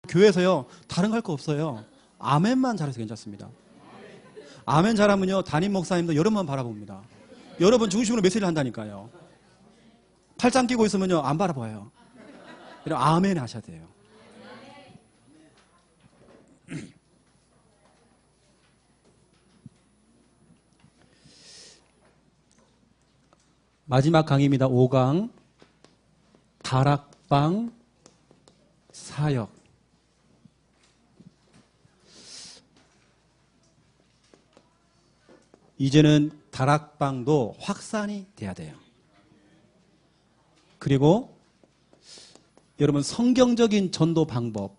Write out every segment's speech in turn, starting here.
교회에서요 다른 거 할 거 없어요. 아멘만 잘해서 괜찮습니다. 아멘 잘하면요 담임 목사님도 여러분만 바라봅니다. 여러분 중심으로 메시지를 한다니까요. 팔짱 끼고 있으면요 안 바라봐요. 그럼 아멘 하셔야 돼요. 마지막 강의입니다. 5강 다락방 사역. 이제는 다락방도 확산이 돼야 돼요. 그리고 여러분 성경적인 전도 방법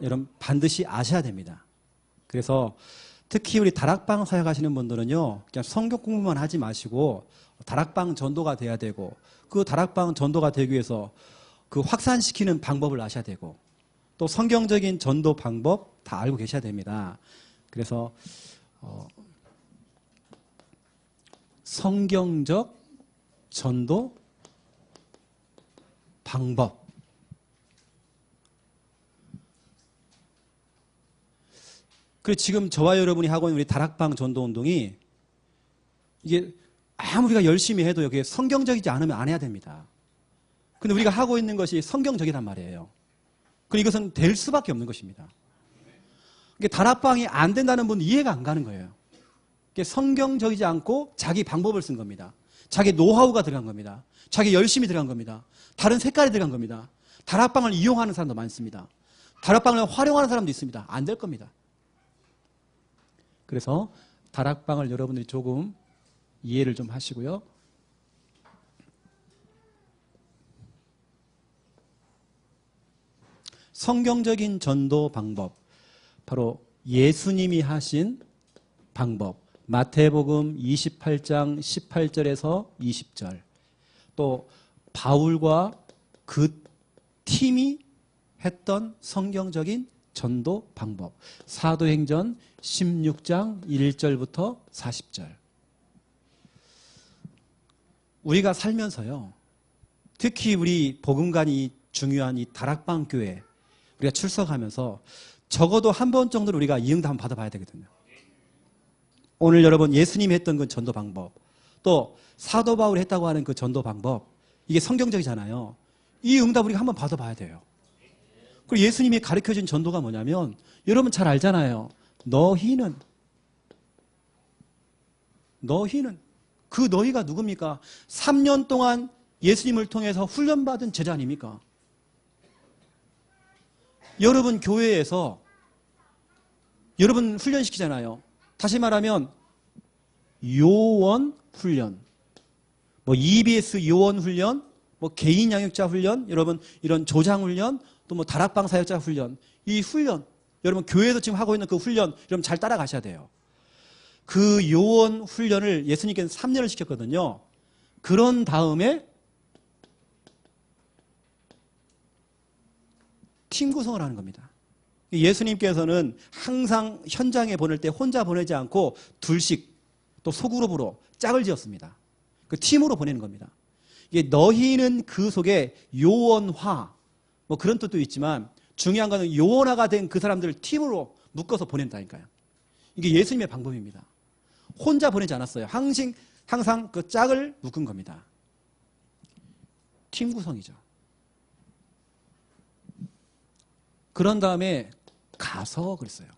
여러분 반드시 아셔야 됩니다. 그래서 특히 우리 다락방 사역하시는 분들은요 그냥 성경 공부만 하지 마시고 다락방 전도가 돼야 되고 그 다락방 전도가 되기 위해서 그 확산시키는 방법을 아셔야 되고 또 성경적인 전도 방법 다 알고 계셔야 됩니다. 그래서 성경적 전도 방법 그리고 지금 저와 여러분이 하고 있는 우리 다락방 전도 운동이 이게 아무리가 열심히 해도 여기에 성경적이지 않으면 안 해야 됩니다. 근데 우리가 하고 있는 것이 성경적이란 말이에요. 그리고 이것은 될 수밖에 없는 것입니다. 다락방이 안 된다는 분은 이해가 안 가는 거예요. 성경적이지 않고 자기 방법을 쓴 겁니다. 자기 노하우가 들어간 겁니다. 자기 열심히 들어간 겁니다. 다른 색깔이 들어간 겁니다. 다락방을 이용하는 사람도 많습니다. 다락방을 활용하는 사람도 있습니다. 안 될 겁니다. 그래서 다락방을 여러분들이 조금 이해를 좀 하시고요. 성경적인 전도 방법 바로 예수님이 하신 방법 마태복음 28장 18절에서 20절 또 바울과 그 팀이 했던 성경적인 전도 방법 사도행전 16장 1절부터 40절 우리가 살면서요 특히 우리 복음관이 중요한 이 다락방 교회 우리가 출석하면서 적어도 한 번 정도는 우리가 이 응답 한번 받아봐야 되거든요. 오늘 여러분 예수님이 했던 그 전도 방법 또 사도 바울이 했다고 하는 그 전도 방법 이게 성경적이잖아요. 이 응답 우리가 한번 받아봐야 돼요. 그리고 예수님이 가르쳐준 전도가 뭐냐면 여러분 잘 알잖아요. 너희는 그 너희가 누굽니까? 3년 동안 예수님을 통해서 훈련받은 제자 아닙니까? 여러분 교회에서 여러분 훈련시키잖아요. 다시 말하면 요원 훈련, EBS 요원 훈련, 개인 양육자 훈련, 여러분 이런 조장 훈련, 또 다락방 사역자 훈련, 이 훈련 여러분 교회에서 지금 하고 있는 그 훈련 여러분 잘 따라가셔야 돼요. 그 요원 훈련을 예수님께서 3년을 시켰거든요. 그런 다음에 팀 구성을 하는 겁니다. 예수님께서는 항상 현장에 보낼 때 혼자 보내지 않고 둘씩 또 소그룹으로 짝을 지었습니다. 그 팀으로 보내는 겁니다. 이게 너희는 그 속에 요원화 그런 뜻도 있지만 중요한 것은 요원화가 된 그 사람들을 팀으로 묶어서 보낸다니까요. 이게 예수님의 방법입니다. 혼자 보내지 않았어요. 항상 그 짝을 묶은 겁니다. 팀 구성이죠. 그런 다음에 가서 그랬어요.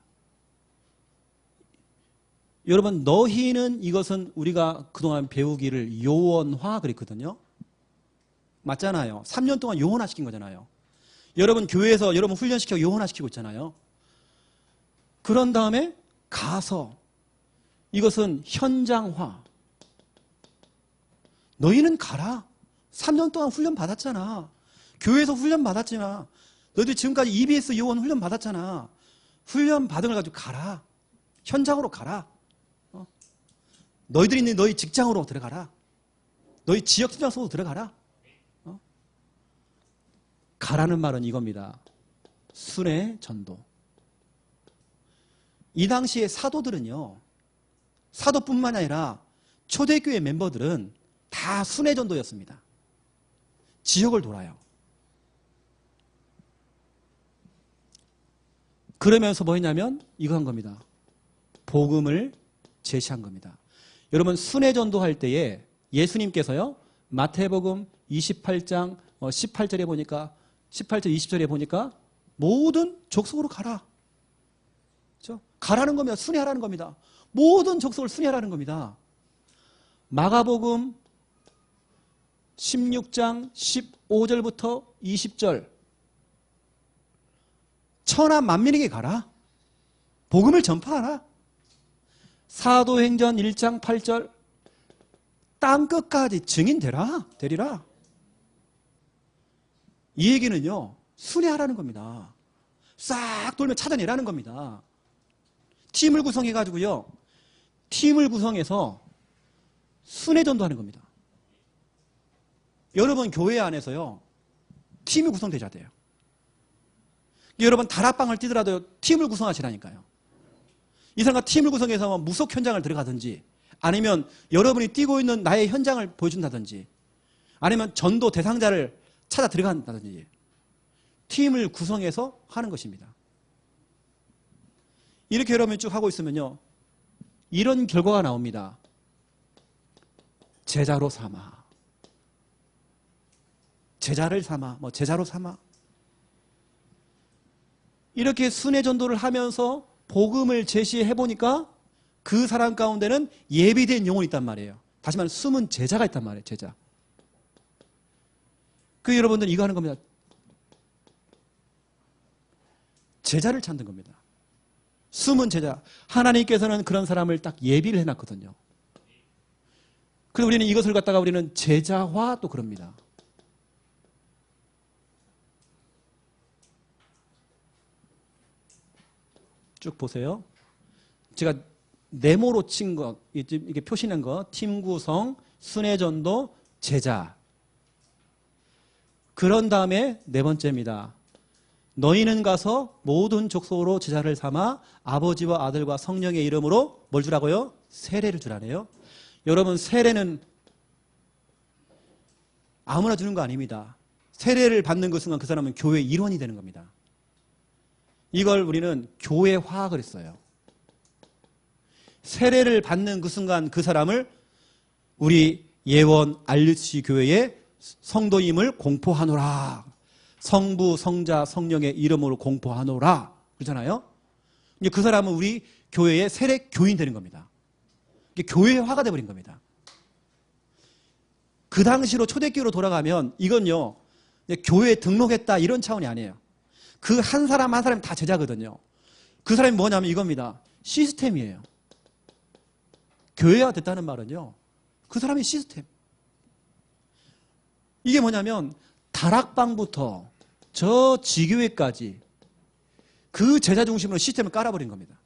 여러분 너희는 이것은 우리가 그동안 배우기를 요원화 그랬거든요. 맞잖아요. 3년 동안 요원화 시킨 거잖아요. 여러분 교회에서 여러분 훈련시켜 요원화 시키고 있잖아요. 그런 다음에 가서 이것은 현장화. 너희는 가라. 3년 동안 훈련 받았잖아. 교회에서 훈련 받았잖아. 너희들 지금까지 EBS 요원 훈련 받았잖아. 훈련 받은 걸 가지고 가라. 현장으로 가라. 너희들이 있는 너희 직장으로 들어가라. 너희 지역 현장소로 들어가라. 가라는 말은 이겁니다. 순회 전도. 이 당시에 사도들은요. 사도뿐만 아니라 초대교회 멤버들은 다 순회 전도였습니다. 지역을 돌아요. 그러면서 뭐 했냐면 이거 한 겁니다. 복음을 제시한 겁니다. 여러분 순회 전도할 때에 예수님께서요. 마태복음 28장 18절에 보니까 18절 20절에 보니까 모든 족속으로 가라. 그렇죠? 가라는 겁니다. 순회하라는 겁니다. 모든 족속을 순회하라는 겁니다. 마가복음 16장 15절부터 20절 천하 만민에게 가라. 복음을 전파하라. 사도행전 1장 8절 땅끝까지 되리라. 이 얘기는요. 순회하라는 겁니다. 싹 돌면 찾아내라는 겁니다. 팀을 구성해가지고요. 팀을 구성해서 순회전도 하는 겁니다. 여러분 교회 안에서요. 팀이 구성되셔야 돼요. 여러분 다락방을 뛰더라도 팀을 구성하시라니까요. 이 사람과 팀을 구성해서 무속 현장을 들어가든지 아니면 여러분이 뛰고 있는 나의 현장을 보여준다든지 아니면 전도 대상자를 찾아 들어간다든지 팀을 구성해서 하는 것입니다. 이렇게 여러분이 쭉 하고 있으면요. 이런 결과가 나옵니다. 제자로 삼아. 제자를 삼아. 제자로 삼아. 이렇게 순회 전도를 하면서 복음을 제시해 보니까 그 사람 가운데는 예비된 영혼이 있단 말이에요. 다시 말하면 숨은 제자가 있단 말이에요. 제자. 여러분들 이거 하는 겁니다. 제자를 찾는 겁니다. 숨은 제자. 하나님께서는 그런 사람을 딱 예비를 해놨거든요. 그래서 우리는 이것을 갖다가 우리는 제자화 또 그럽니다. 쭉 보세요. 제가 네모로 친 거, 이게 표시낸 거, 팀 구성, 순회전도, 제자. 그런 다음에 네 번째입니다. 너희는 가서 모든 족속으로 제자를 삼아 아버지와 아들과 성령의 이름으로 뭘 주라고요? 세례를 주라네요. 여러분 세례는 아무나 주는 거 아닙니다. 세례를 받는 그 순간 그 사람은 교회의 일원이 되는 겁니다. 이걸 우리는 교회화학을 했어요. 세례를 받는 그 순간 그 사람을 우리 예원 RUC 교회의 성도임을 공포하노라. 성부, 성자, 성령의 이름으로 공포하노라. 그러잖아요. 그 사람은 우리 교회의 세례 교인 되는 겁니다. 이게 교회화가 되어버린 겁니다. 그 당시로 초대교회로 돌아가면 이건요. 교회에 등록했다 이런 차원이 아니에요. 그 한 사람 한 사람 다 제자거든요. 그 사람이 뭐냐면 이겁니다. 시스템이에요. 교회화 됐다는 말은요. 그 사람이 시스템. 이게 뭐냐면 다락방부터 저 지교회까지 그 제자 중심으로 시스템을 깔아버린 겁니다.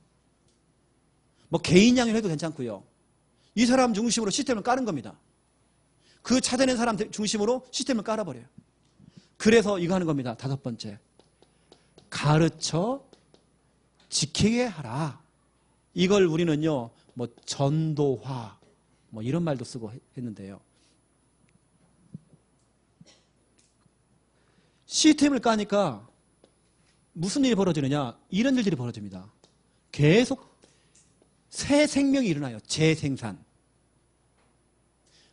개인 양을 해도 괜찮고요. 이 사람 중심으로 시스템을 까는 겁니다. 그 찾아낸 사람 중심으로 시스템을 깔아버려요. 그래서 이거 하는 겁니다. 다섯 번째. 가르쳐 지키게 하라. 이걸 우리는요, 전도화, 이런 말도 쓰고 했는데요. 시스템을 까니까 무슨 일이 벌어지느냐? 이런 일들이 벌어집니다. 계속 새 생명이 일어나요. 재생산.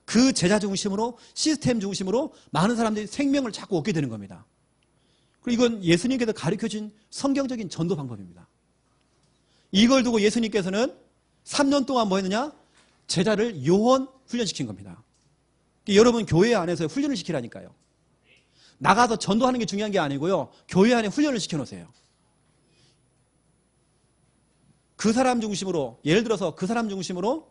그 제자 중심으로 시스템 중심으로 많은 사람들이 생명을 자꾸 얻게 되는 겁니다. 그리고 이건 예수님께서 가르쳐준 성경적인 전도 방법입니다. 이걸 두고 예수님께서는 3년 동안 뭐 했느냐? 제자를 요원 훈련시킨 겁니다. 여러분 교회 안에서 훈련을 시키라니까요. 나가서 전도하는 게 중요한 게 아니고요. 교회 안에 훈련을 시켜놓으세요. 그 사람 중심으로, 예를 들어서 그 사람 중심으로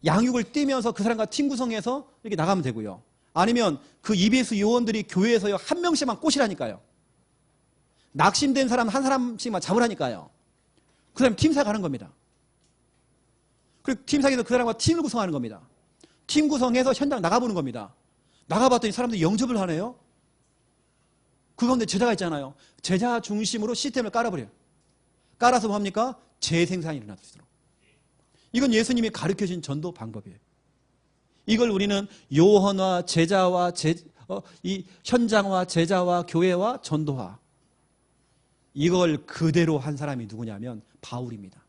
양육을 띄면서 그 사람과 팀 구성해서 이렇게 나가면 되고요. 아니면 그 EBS 요원들이 교회에서요, 한 명씩만 꼬시라니까요. 낙심된 사람 한 사람씩만 잡으라니까요. 그 사람 팀사 가는 겁니다. 그리고 팀사에서 그 사람과 팀을 구성하는 겁니다. 팀 구성해서 현장 나가보는 겁니다. 나가봤더니 사람들이 영접을 하네요. 그 가운데 제자가 있잖아요. 제자 중심으로 시스템을 깔아버려요. 깔아서 뭡니까? 재생산이 일어나도록. 이건 예수님이 가르쳐준 전도 방법이에요. 이걸 우리는 요원화, 제자화, 이 현장화, 제자화, 교회화, 전도화. 이걸 그대로 한 사람이 누구냐면 바울입니다.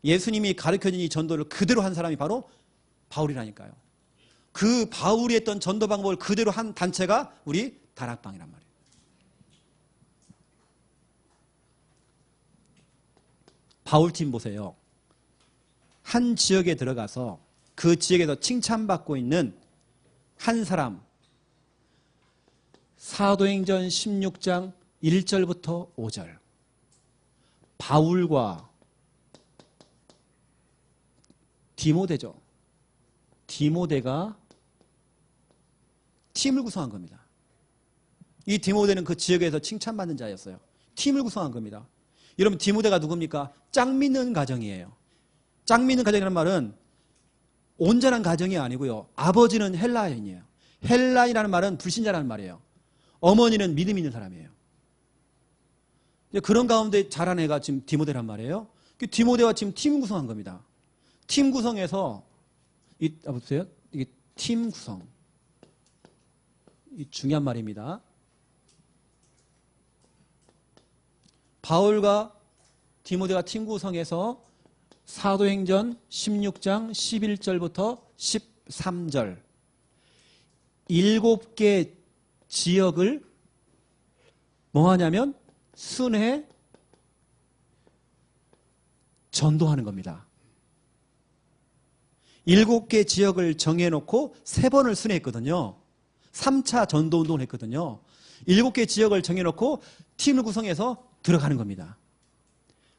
예수님이 가르쳐준 이 전도를 그대로 한 사람이 바로 바울이라니까요. 그 바울이 했던 전도 방법을 그대로 한 단체가 우리 다락방이란 말이에요. 바울팀 보세요. 한 지역에 들어가서 그 지역에서 칭찬받고 있는 한 사람, 사도행전 16장 1절부터 5절. 바울과 디모데죠. 디모데가 팀을 구성한 겁니다. 이 디모데는 그 지역에서 칭찬받는 자였어요. 팀을 구성한 겁니다. 여러분, 디모데가 누굽니까? 짝 믿는 가정이에요. 짝 믿는 가정이라는 말은 온전한 가정이 아니고요. 아버지는 헬라인이에요. 헬라인이라는 말은 불신자라는 말이에요. 어머니는 믿음 있는 사람이에요. 그런 가운데 자란 애가 지금 디모데란 말이에요. 디모데와 지금 팀 구성한 겁니다. 팀 구성에서 보세요. 이게 팀 구성. 이 중요한 말입니다. 바울과 디모데가 팀 구성해서 사도행전 16장 11절부터 13절 7개 지역을 뭐 하냐면 순회 전도하는 겁니다. 7개 지역을 정해놓고 3번을 순회했거든요. 3차 전도 운동을 했거든요. 7개 지역을 정해놓고 팀을 구성해서 들어가는 겁니다.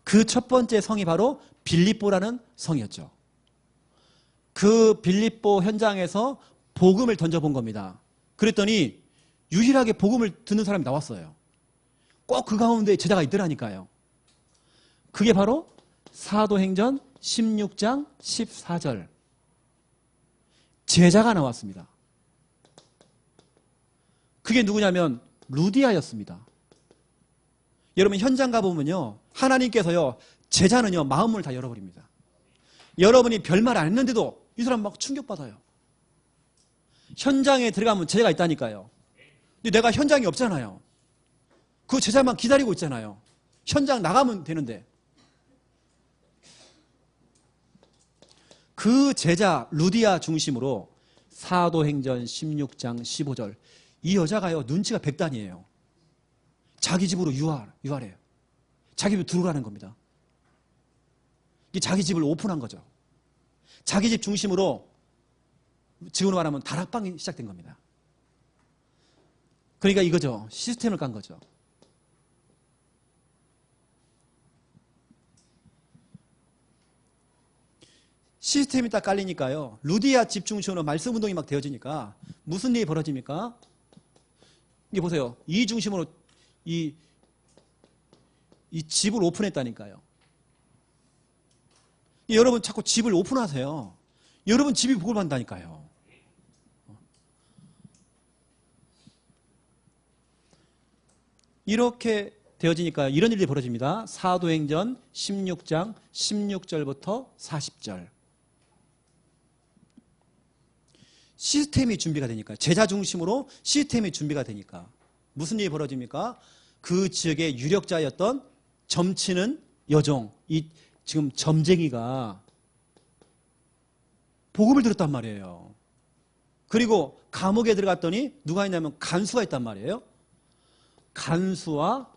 그 첫 번째 성이 바로 빌립보라는 성이었죠. 그 빌립보 현장에서 복음을 던져본 겁니다. 그랬더니 유일하게 복음을 듣는 사람이 나왔어요. 꼭 그 가운데 제자가 있더라니까요. 그게 바로 사도행전 16장 14절. 제자가 나왔습니다. 그게 누구냐면 루디아였습니다. 여러분, 현장 가보면요, 하나님께서요, 제자는요, 마음을 다 열어버립니다. 여러분이 별말 안 했는데도 이 사람 막 충격받아요. 현장에 들어가면 제자가 있다니까요. 근데 내가 현장이 없잖아요. 그 제자만 기다리고 있잖아요. 현장 나가면 되는데. 그 제자 루디아 중심으로 사도행전 16장 15절. 이 여자가요, 눈치가 백단이에요. 자기 집으로 유활해요. 자기 집으로 들어가는 겁니다. 이 자기 집을 오픈한 거죠. 자기 집 중심으로 지금으로 말하면 다락방이 시작된 겁니다. 그러니까 이거죠. 시스템을 깐 거죠. 시스템이 딱 깔리니까요. 루디아 집 중심으로 말씀 운동이 막 되어지니까 무슨 일이 벌어집니까? 이게 보세요. 이 중심으로 이 집을 오픈했다니까요. 여러분 자꾸 집을 오픈하세요. 여러분 집이 복을 받는다니까요. 이렇게 되어지니까 이런 일이 벌어집니다. 사도행전 16장 16절부터 40절. 시스템이 준비가 되니까, 제자 중심으로 시스템이 준비가 되니까 무슨 일이 벌어집니까? 그 지역의 유력자였던 점치는 여종, 이 지금 점쟁이가 복음을 들었단 말이에요. 그리고 감옥에 들어갔더니 누가 있냐면 간수가 있단 말이에요. 간수와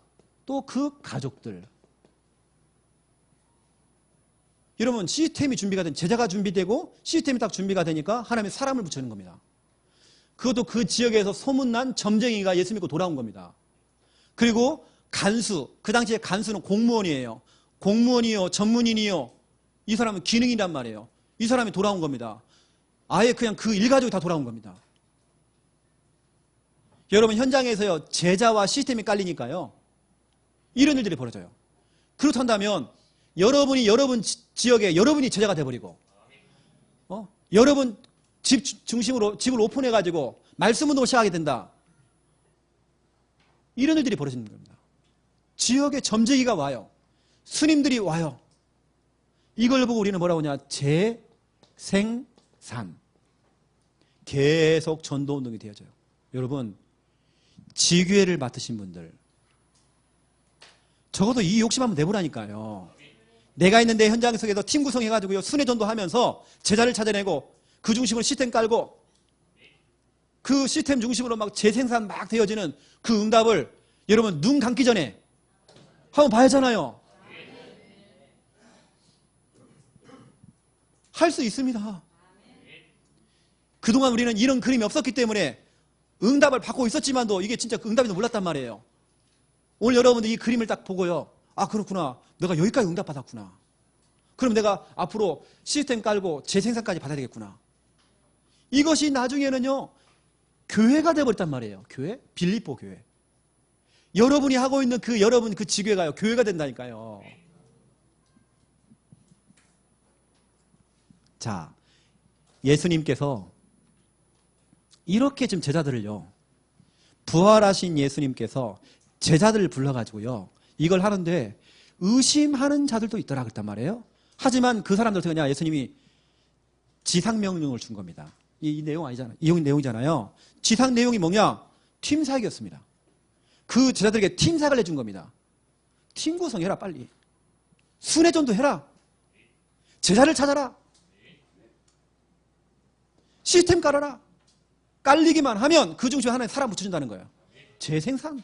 또 그 가족들. 여러분, 시스템이 준비가 된, 제자가 준비되고 시스템이 딱 준비가 되니까 하나님의 사람을 붙이는 겁니다. 그것도 그 지역에서 소문난 점쟁이가 예수 믿고 돌아온 겁니다. 그리고 간수, 그 당시에 간수는 공무원이에요. 공무원이요, 전문인이요. 이 사람은 기능이란 말이에요. 이 사람이 돌아온 겁니다. 아예 그냥 그 일가족이 다 돌아온 겁니다. 여러분, 현장에서요, 제자와 시스템이 깔리니까요, 이런 일들이 벌어져요. 그렇다면 여러분이 여러분 지역에 여러분이 제자가 돼버리고, 여러분 집 중심으로 집을 오픈해가지고 말씀 운동을 시작하게 된다. 이런 일들이 벌어지는 겁니다. 지역에 점쟁이가 와요. 스님들이 와요. 이걸 보고 우리는 뭐라고 하냐? 재생산. 계속 전도운동이 되어져요. 여러분, 지교회를 맡으신 분들, 적어도 이 욕심 한번 내보라니까요. 내가 있는 내 현장 속에서 팀 구성해가지고요, 순회 전도하면서 제자를 찾아내고 그 중심으로 시스템 깔고 그 시스템 중심으로 막 재생산 막 되어지는 그 응답을 여러분 눈 감기 전에 한번 봐야잖아요. 할 수 있습니다. 그동안 우리는 이런 그림이 없었기 때문에 응답을 받고 있었지만도 이게 진짜 응답인지 몰랐단 말이에요. 오늘 여러분들 이 그림을 딱 보고요, 아 그렇구나, 내가 여기까지 응답받았구나. 그럼 내가 앞으로 시스템 깔고 재생산까지 받아야 되겠구나. 이것이 나중에는요 교회가 되어버렸단 말이에요. 교회? 빌립보 교회. 여러분이 하고 있는 여러분 그 지교회가요 교회가 된다니까요. 자, 예수님께서 이렇게 지금 제자들을요, 부활하신 예수님께서 제자들을 불러가지고요 이걸 하는데 의심하는 자들도 있더라 그랬단 말이에요. 하지만 그 사람들한테 그냥 예수님이 지상명령을 준 겁니다. 이 내용 아니잖아요. 이 내용이잖아요. 지상 내용이 뭐냐? 팀 사역이었습니다. 그 제자들에게 팀 사역을 해준 겁니다. 팀 구성해라 빨리. 순회전도 해라. 제자를 찾아라. 시스템 깔아라. 깔리기만 하면 그 중심에 하나의 사람 붙여준다는 거예요. 재생산.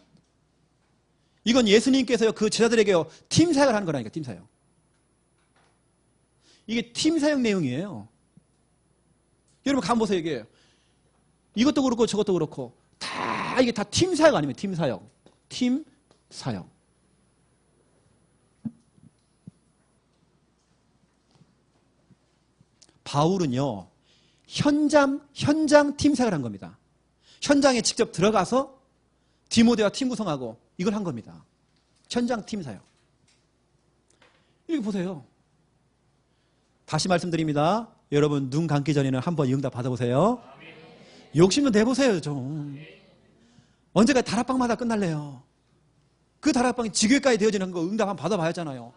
이건 예수님께서요 그 제자들에게요 팀 사역을 하는 거라니까. 팀 사역. 이게 팀 사역 내용이에요. 여러분 가만 보세요. 이게 이것도 그렇고 저것도 그렇고 다 이게 다 팀 사역 아닙니까? 팀 사역. 팀 사역. 바울은요 현장 팀 사역을 한 겁니다. 현장에 직접 들어가서 디모데와 팀 구성하고 이걸 한 겁니다. 현장 팀 사역. 이거 보세요. 다시 말씀드립니다. 여러분 눈 감기 전에는 한번 이 응답 받아보세요. 욕심 좀 내보세요 좀. 언제까지 다락방마다 끝날래요. 그 다락방이 지교회까지 되어지는 거 응답 한번 받아봐야 하잖아요.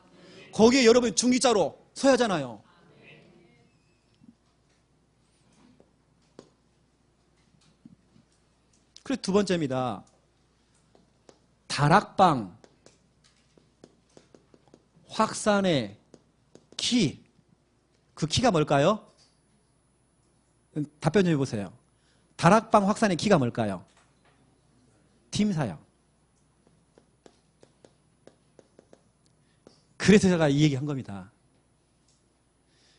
거기에 여러분이 중기자로 서야 하잖아요. 그리고 두 번째입니다. 다락방 확산의 키. 그 키가 뭘까요? 답변 좀 해보세요. 다락방 확산의 키가 뭘까요? 팀 사역. 그래서 제가 이 얘기 한 겁니다.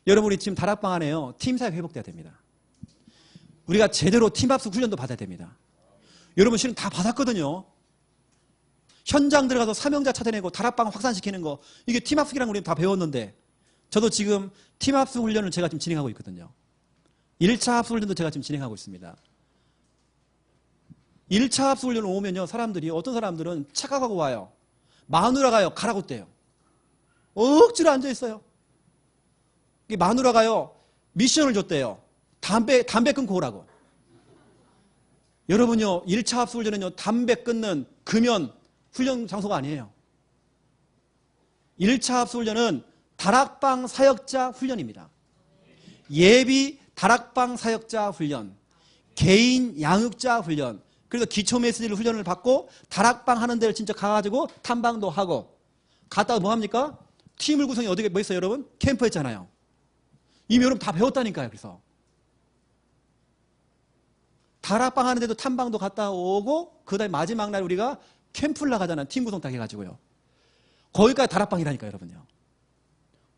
여러분이 지금 다락방 안에요 팀 사역 회복돼야 됩니다. 우리가 제대로 팀합숙 훈련도 받아야 됩니다. 여러분 실은 다 받았거든요. 현장 들어가서 사명자 찾아내고 다락방 확산시키는 거, 이게 팀합숙이라는 거 우리 다 배웠는데, 저도 지금 팀합숙 훈련을 제가 지금 진행하고 있거든요. 1차 합숙 훈련도 제가 지금 진행하고 있습니다. 1차 합숙 훈련 오면요 사람들이, 어떤 사람들은 착각하고 와요. 마누라가요 가라고 떼요. 억지로 앉아있어요. 마누라가요 미션을 줬대요. 담배 끊고 오라고. 여러분요 1차 합숙 훈련은요 담배 끊는 금연 훈련 장소가 아니에요. 1차 합숙 훈련은 다락방 사역자 훈련입니다. 예비 다락방 사역자 훈련, 개인 양육자 훈련. 그래서 기초 메시지를 훈련을 받고 다락방 하는 데를 진짜 가가지고 탐방도 하고, 갔다가 뭐 합니까? 팀을 구성이 어떻게 뭐 있어요 여러분? 캠프 했잖아요. 이미 여러분 다 배웠다니까요. 그래서 다락방 하는데도 탐방도 갔다 오고, 그 다음에 마지막 날 우리가 캠프를 나가잖아요. 팀 구성 딱 해가지고요. 거기까지 다락방이라니까요 여러분요.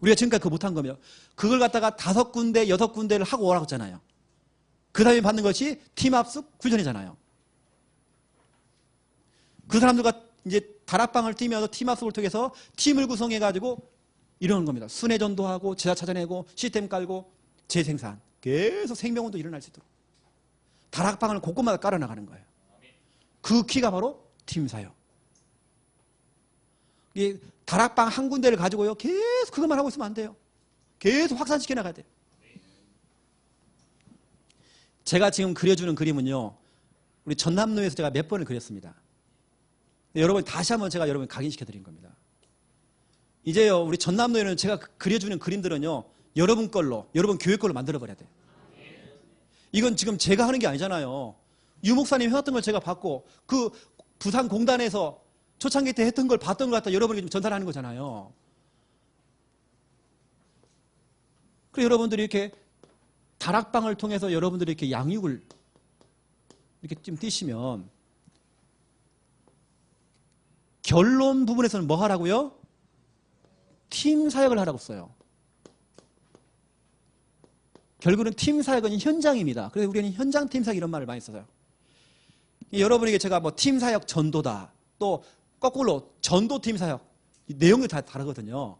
우리가 지금까지 그거 못한 거면 그걸 갖다가 5군데 6군데를 하고 오라고 했잖아요. 그 다음에 받는 것이 팀합숙 훈련이잖아요. 그 사람들과 이제 다락방을 뛰면서 팀합숙을 통해서 팀을 구성해가지고 이러는 겁니다. 순회 전도하고 제자 찾아내고 시스템 깔고 재생산, 계속 생명운도 일어날 수 있도록 다락방을 곳곳마다 깔아나가는 거예요. 그 키가 바로 팀사역. 이 다락방 한 군데를 가지고요 계속 그것만 하고 있으면 안 돼요. 계속 확산시켜 나가야 돼요. 제가 지금 그려주는 그림은요 우리 전남로에서 제가 몇 번을 그렸습니다. 여러분 다시 한번 제가 여러분 각인시켜 드린 겁니다. 이제요 우리 전남로에는 제가 그려주는 그림들은요 여러분 걸로, 여러분 교회 걸로 만들어 버려야 돼요. 이건 지금 제가 하는 게 아니잖아요. 유 목사님 해왔던 걸 제가 받고 그 부산 공단에서 초창기 때 했던 걸 봤던 걸 갖다 여러분에게 전달하는 거잖아요. 그래서 여러분들이 이렇게 다락방을 통해서 여러분들이 이렇게 양육을 이렇게 좀 띄시면 결론 부분에서는 뭐 하라고요? 팀 사역을 하라고 써요. 결국은 팀 사역은 현장입니다. 그래서 우리는 현장 팀 사역 이런 말을 많이 써요. 여러분에게 제가 뭐 팀 사역 전도다, 또 거꾸로 전도 팀 사역, 내용이 다 다르거든요.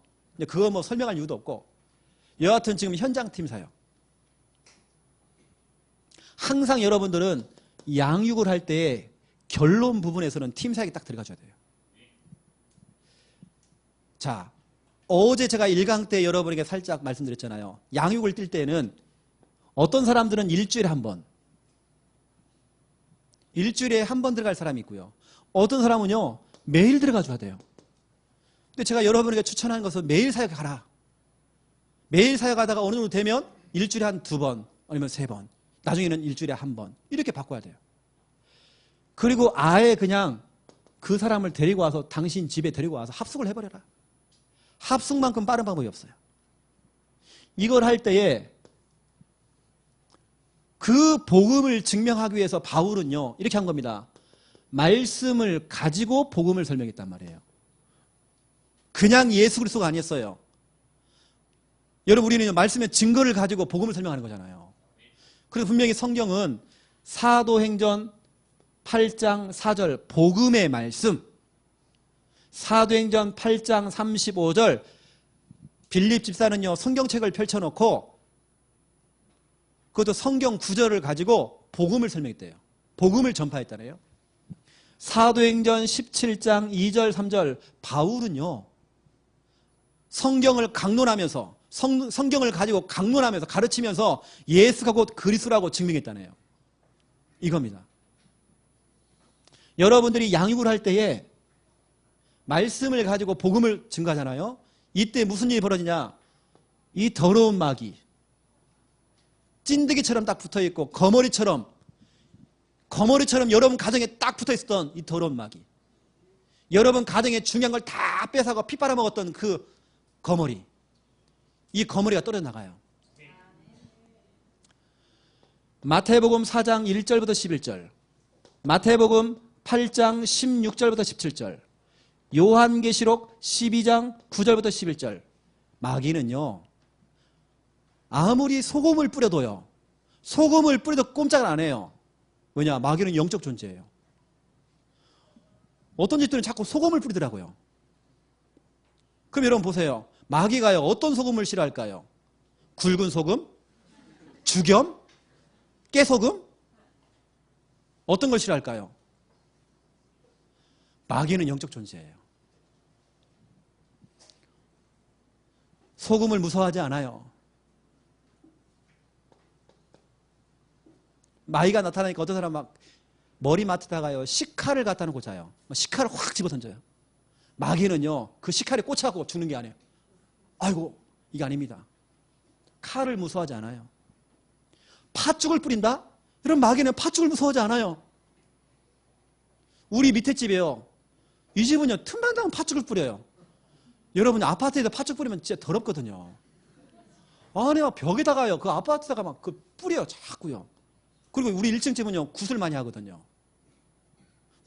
그거 뭐 설명할 이유도 없고, 여하튼 지금 현장 팀 사역. 항상 여러분들은 양육을 할 때 결론 부분에서는 팀 사역이 딱 들어가줘야 돼요. 자, 어제 제가 1강 때 여러분에게 살짝 말씀드렸잖아요. 양육을 뛸 때는 어떤 사람들은 일주일에 한 번, 일주일에 한 번 들어갈 사람이 있고요. 어떤 사람은요, 매일 들어가줘야 돼요. 근데 제가 여러분에게 추천하는 것은 매일 사역에 가라. 매일 사역하다가 어느 정도 되면 일주일에 한 2번, 아니면 3번, 나중에는 일주일에 한 번, 이렇게 바꿔야 돼요. 그리고 아예 그냥 그 사람을 데리고 와서 당신 집에 데리고 와서 합숙을 해버려라. 합숙만큼 빠른 방법이 없어요. 이걸 할 때에 그 복음을 증명하기 위해서 바울은요, 이렇게 한 겁니다. 말씀을 가지고 복음을 설명했단 말이에요. 그냥 예수 그리스도가 아니었어요. 여러분, 우리는 말씀의 증거를 가지고 복음을 설명하는 거잖아요. 그래서 분명히 성경은 사도행전 8장 4절 복음의 말씀, 사도행전 8장 35절 빌립 집사는요, 성경책을 펼쳐놓고 그것도 성경 구절을 가지고 복음을 설명했대요. 복음을 전파했다네요. 사도행전 17장 2절 3절 바울은요, 성경을 강론하면서 성경을 가지고 강론하면서 가르치면서 예수가 곧 그리스도라고 증명했다네요. 이겁니다. 여러분들이 양육을 할 때에 말씀을 가지고 복음을 증가하잖아요. 이때 무슨 일이 벌어지냐? 이 더러운 마귀, 찐득이처럼 딱 붙어있고 거머리처럼 여러분 가정에 딱 붙어있었던 이 더러운 마귀, 여러분 가정에 중요한 걸 다 뺏어가고 피 빨아먹었던 그 거머리, 이 거머리가 떨어져 나가요. 마태복음 4장 1절부터 11절, 마태복음 8장 16절부터 17절, 요한계시록 12장 9절부터 11절. 마귀는요, 아무리 소금을 뿌려도요, 소금을 뿌려도 꼼짝을 안 해요. 왜냐? 마귀는 영적 존재예요. 어떤 집들은 자꾸 소금을 뿌리더라고요. 그럼 여러분 보세요. 마귀가요, 어떤 소금을 싫어할까요? 굵은 소금? 죽염? 깨소금? 어떤 걸 싫어할까요? 마귀는 영적 존재예요. 소금을 무서워하지 않아요. 마귀가 나타나니까 어떤 사람 막 머리맡에다가요, 식칼을 갖다 놓고 자요. 식칼을 확 집어 던져요. 마귀는요, 그 식칼에 꽂혀갖고 죽는 게 아니에요. 아이고, 이게 아닙니다. 칼을 무서워하지 않아요. 팥죽을 뿌린다? 여러분, 마귀는 팥죽을 무서워하지 않아요. 우리 밑에 집에요, 이 집은요, 틈만 나면 팥죽을 뿌려요. 여러분, 아파트에다 팥죽 뿌리면 진짜 더럽거든요. 아니, 막 벽에다가요, 그 아파트에다가 막 그 뿌려요, 자꾸요. 그리고 우리 1층 집은요, 굿을 많이 하거든요.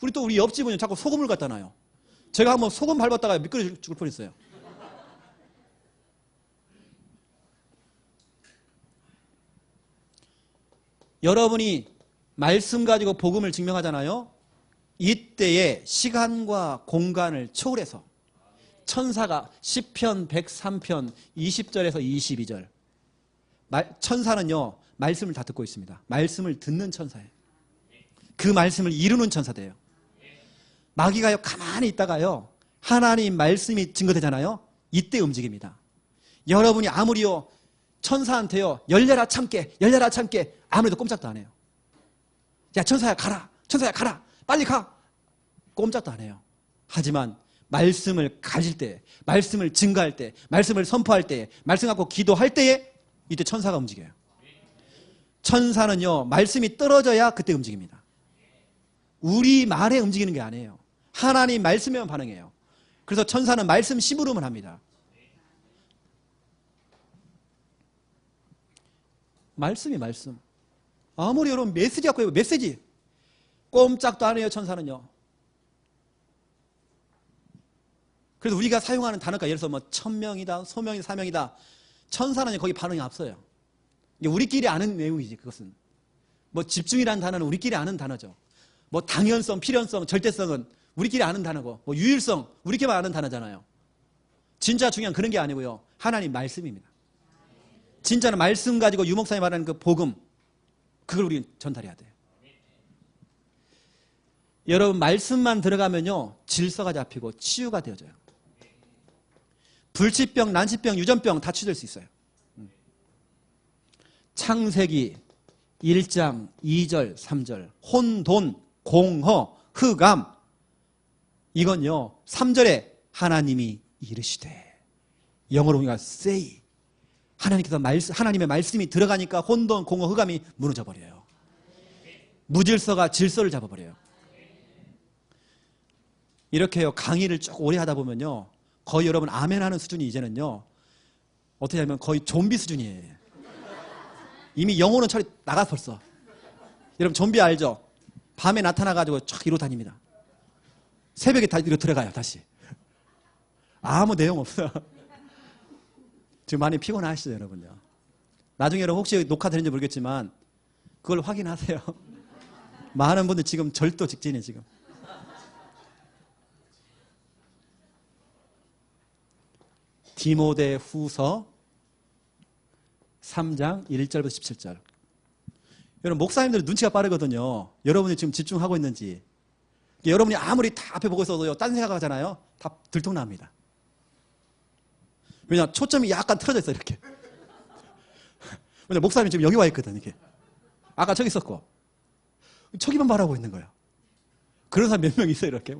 우리 옆집은요, 자꾸 소금을 갖다 놔요. 제가 한번 소금 밟았다가 미끄러 죽을 뻔했어요. 여러분이 말씀 가지고 복음을 증명하잖아요. 이때에 시간과 공간을 초월해서 천사가 시편 103편 20절에서 22절, 천사는요, 말씀을 다 듣고 있습니다. 말씀을 듣는 천사예요. 그 말씀을 이루는 천사돼요. 마귀가요, 가만히 있다가요, 하나님 말씀이 증거되잖아요. 이때 움직입니다. 여러분이 아무리요, 천사한테요, 열려라 참깨, 열려라 참깨, 아무래도 꼼짝도 안 해요. 야, 천사야 가라, 천사야 가라, 빨리 가, 꼼짝도 안 해요. 하지만 말씀을 가질 때, 말씀을 증가할 때, 말씀을 선포할 때, 말씀 갖고 기도할 때에 이때 천사가 움직여요. 천사는요, 말씀이 떨어져야 그때 움직입니다. 우리 말에 움직이는 게 아니에요. 하나님 말씀에만 반응해요. 그래서 천사는 말씀 심으로만 합니다. 말씀이 말씀. 아무리 여러분 메시지 갖고 해요. 메시지. 꼼짝도 안 해요, 천사는요. 그래서 우리가 사용하는 단어가 예를 들어서 뭐 천명이다, 소명이다, 사명이다. 천사는 거기 반응이 앞서요. 이게 우리끼리 아는 내용이지, 그것은. 뭐 집중이라는 단어는 우리끼리 아는 단어죠. 뭐 당연성, 필연성, 절대성은 우리끼리 아는 단어고, 뭐 유일성, 우리끼리만 아는 단어잖아요. 진짜 중요한 그런 게 아니고요. 하나님 말씀입니다. 진짜는 말씀 가지고 유목사님 말하는 그 복음, 그걸 우리 전달해야 돼요. 여러분, 말씀만 들어가면요, 질서가 잡히고 치유가 되어져요. 불치병, 난치병, 유전병 다 치유될 수 있어요. 창세기 1장 2절 3절 혼돈, 공허, 흑암, 이건요 3절에 하나님이 이르시되, 영어로 보니까 say, 하나님께서 하나님의 말씀이 들어가니까 혼돈, 공허, 흑암이 무너져 버려요. 무질서가 질서를 잡아버려요. 이렇게요 강의를 쭉 오래 하다 보면요 거의 여러분 아멘 하는 수준이 이제는요 어떻게 하면 거의 좀비 수준이에요. 이미 영혼은 처리 나가 벌써. 여러분 좀비 알죠? 밤에 나타나가지고 쫙 이러고 다닙니다. 새벽에 다 이러고 들어가요 다시. 아무 내용 없어요. 지금 많이 피곤하시죠 여러분요. 나중에 여러분 혹시 녹화되는지 모르겠지만 그걸 확인하세요. 많은 분들 지금 절도 직진이에요 지금. 디모데 후서 3장 1절부터 17절. 여러분 목사님들은 눈치가 빠르거든요. 여러분이 지금 집중하고 있는지. 여러분이 아무리 다 앞에 보고 있어도요 딴 생각하잖아요. 다 들통납니다. 왜냐 초점이 약간 틀어져 있어 이렇게. 왜냐 목사님 지금 여기 와 있거든 이렇게. 아까 저기 있었고 저기만 바라보고 있는 거예요. 그런 사람 몇 명 있어요 이렇게.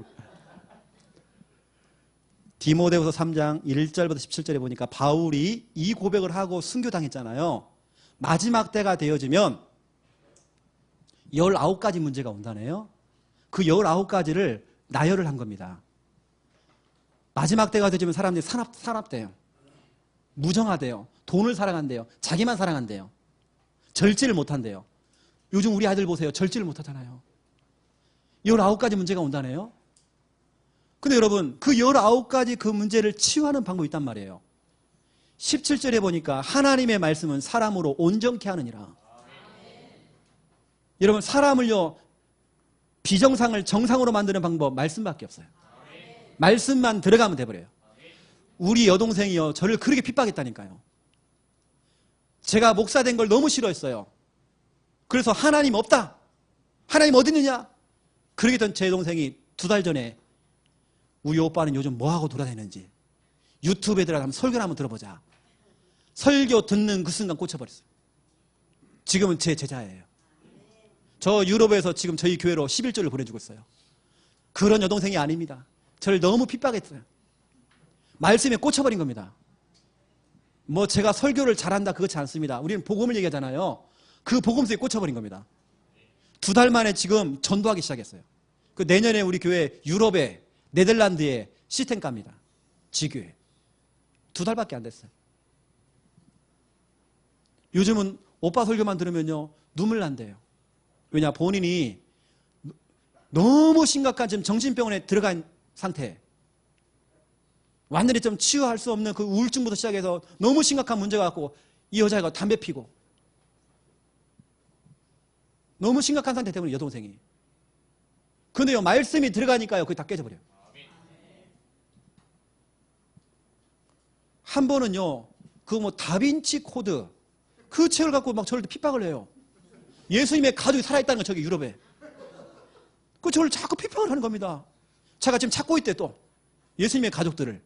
디모데후서 3장 1절부터 17절에 보니까 바울이 이 고백을 하고 순교당했잖아요. 마지막 때가 되어지면 19가지 문제가 온다네요. 그 19가지를 나열을 한 겁니다. 마지막 때가 되어지면 사람들이 산업돼요. 무정화돼요. 돈을 사랑한대요. 자기만 사랑한대요. 절제를 못한대요. 요즘 우리 아이들 보세요. 절제를 못하잖아요. 19가지 문제가 온다네요. 근데 여러분 그 19가지 그 문제를 치유하는 방법이 있단 말이에요. 17절에 보니까 하나님의 말씀은 사람으로 온전케 하느니라. 여러분 사람을요 비정상을 정상으로 만드는 방법 말씀밖에 없어요. 말씀만 들어가면 돼버려요. 우리 여동생이요 저를 그렇게 핍박했다니까요. 제가 목사 된 걸 너무 싫어했어요. 그래서 하나님 없다, 하나님 어디 있느냐 그러게 했던 제 동생이 2달 전에 우리 오빠는 요즘 뭐하고 돌아다니는지 유튜브에 들어가면 설교를 한번 들어보자. 설교 듣는 그 순간 꽂혀버렸어요. 지금은 제 제자예요. 저 유럽에서 지금 저희 교회로 11조를 보내주고 있어요. 그런 여동생이 아닙니다. 저를 너무 핍박했어요. 말씀에 꽂혀버린 겁니다. 뭐 제가 설교를 잘한다 그렇지 않습니다. 우리는 복음을 얘기하잖아요. 그 복음서에 꽂혀버린 겁니다. 2달 만에 지금 전도하기 시작했어요. 그 내년에 우리 교회 유럽에 네덜란드에 시스템 갑니다. 지교회. 2달밖에 안 됐어요. 요즘은 오빠 설교만 들으면요 눈물 난대요. 왜냐 본인이 너무 심각한 지금 정신병원에 들어간 상태. 완전히 좀 치유할 수 없는 그 우울증부터 시작해서 너무 심각한 문제가 갖고 이 여자가 담배 피고 너무 심각한 상태 때문에 여동생이. 근데요 말씀이 들어가니까요 그게 다 깨져버려요. 한 번은요 그 뭐 다빈치 코드 그 책을 갖고 막 저를 핍박을 해요. 예수님의 가족이 살아있다는 거 저기 유럽에. 그 저를 자꾸 핍박을 하는 겁니다. 제가 지금 찾고 있대 또 예수님의 가족들을.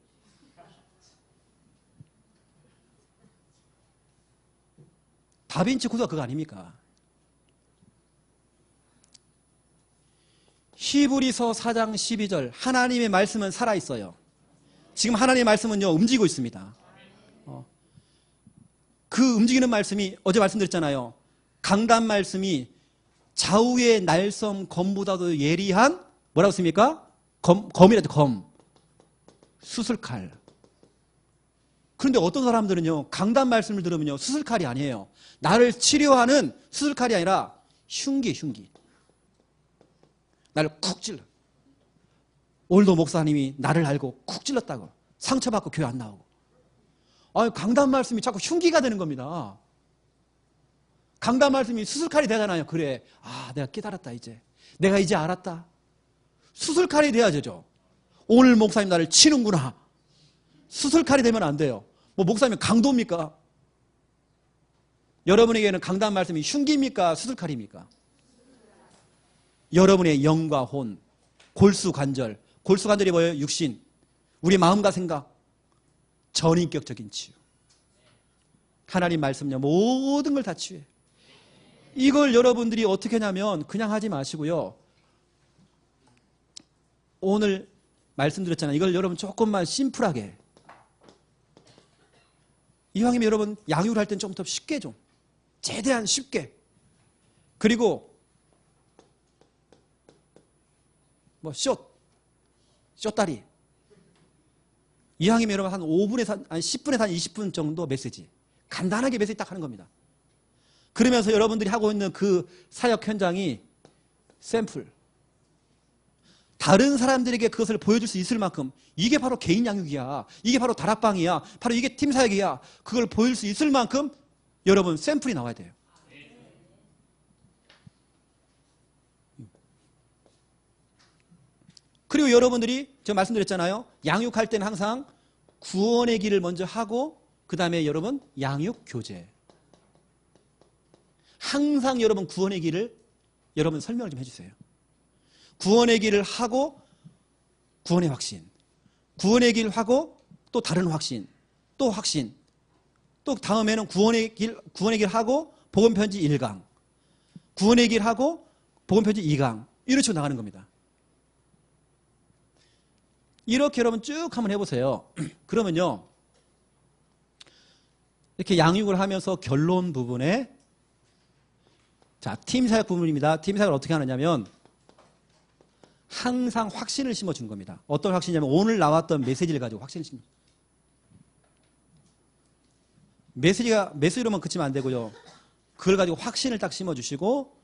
다빈치 코드가 그거 아닙니까? 히브리서 4장 12절 하나님의 말씀은 살아있어요. 지금 하나님의 말씀은요 움직이고 있습니다. 그 움직이는 말씀이 어제 말씀드렸잖아요. 강단 말씀이 좌우의 날섬 검보다도 예리한 뭐라고 씁니까? 검이라죠, 검. 수술칼. 그런데 어떤 사람들은요, 강단 말씀을 들으면요, 수술칼이 아니에요. 나를 치료하는 수술칼이 아니라 흉기. 나를 쿡 찔러. 오늘도 목사님이 나를 알고 쿡 찔렀다고. 상처받고 교회 안 나오고. 강단 말씀이 자꾸 흉기가 되는 겁니다. 강단 말씀이 수술칼이 되잖아요. 그래. 내가 깨달았다, 이제. 내가 이제 알았다. 수술칼이 돼야죠. 오늘 목사님 나를 치는구나. 수술칼이 되면 안 돼요. 목사님은 강도입니까? 여러분에게는 강단 말씀이 흉기입니까? 수술칼입니까? 여러분의 영과 혼, 골수관절. 골수관절이 뭐예요? 육신. 우리 마음과 생각. 전인격적인 치유. 하나님 말씀요, 모든 걸 다 치유해. 이걸 여러분들이 어떻게 하냐면 그냥 하지 마시고요. 오늘 말씀드렸잖아요. 이걸 여러분 조금만 심플하게. 이왕이면 여러분 양육을 할 땐 좀 더 쉽게 좀. 최대한 쉽게. 그리고 쇼다리. 이왕이면 여러분 한 5분에서 한 10분에서 한 20분 정도 메시지. 간단하게 메시지 딱 하는 겁니다. 그러면서 여러분들이 하고 있는 그 사역 현장이 샘플. 다른 사람들에게 그것을 보여줄 수 있을 만큼 이게 바로 개인 양육이야. 이게 바로 다락방이야. 바로 이게 팀 사역이야. 그걸 보여줄 수 있을 만큼 여러분 샘플이 나와야 돼요. 그리고 여러분들이 제가 말씀드렸잖아요. 양육할 때는 항상 구원의 길을 먼저 하고 그 다음에 여러분 양육 교제. 항상 여러분 구원의 길을 여러분 설명을 좀 해주세요. 구원의 길을 하고 구원의 확신. 구원의 길 하고 또 다른 확신. 또 확신. 또 다음에는 구원의 길 하고 복음편지 1강. 구원의 길 하고 복음편지 2강. 이런 식으로 나가는 겁니다. 이렇게 여러분 쭉 한번 해보세요. 그러면요. 이렇게 양육을 하면서 결론 부분에 자, 팀 사역 부분입니다. 팀 사역을 어떻게 하느냐면 항상 확신을 심어주는 겁니다. 어떤 확신이냐면 오늘 나왔던 메시지를 가지고 확신을 심어. 메시지로만 그치면 안 되고요. 그걸 가지고 확신을 딱 심어주시고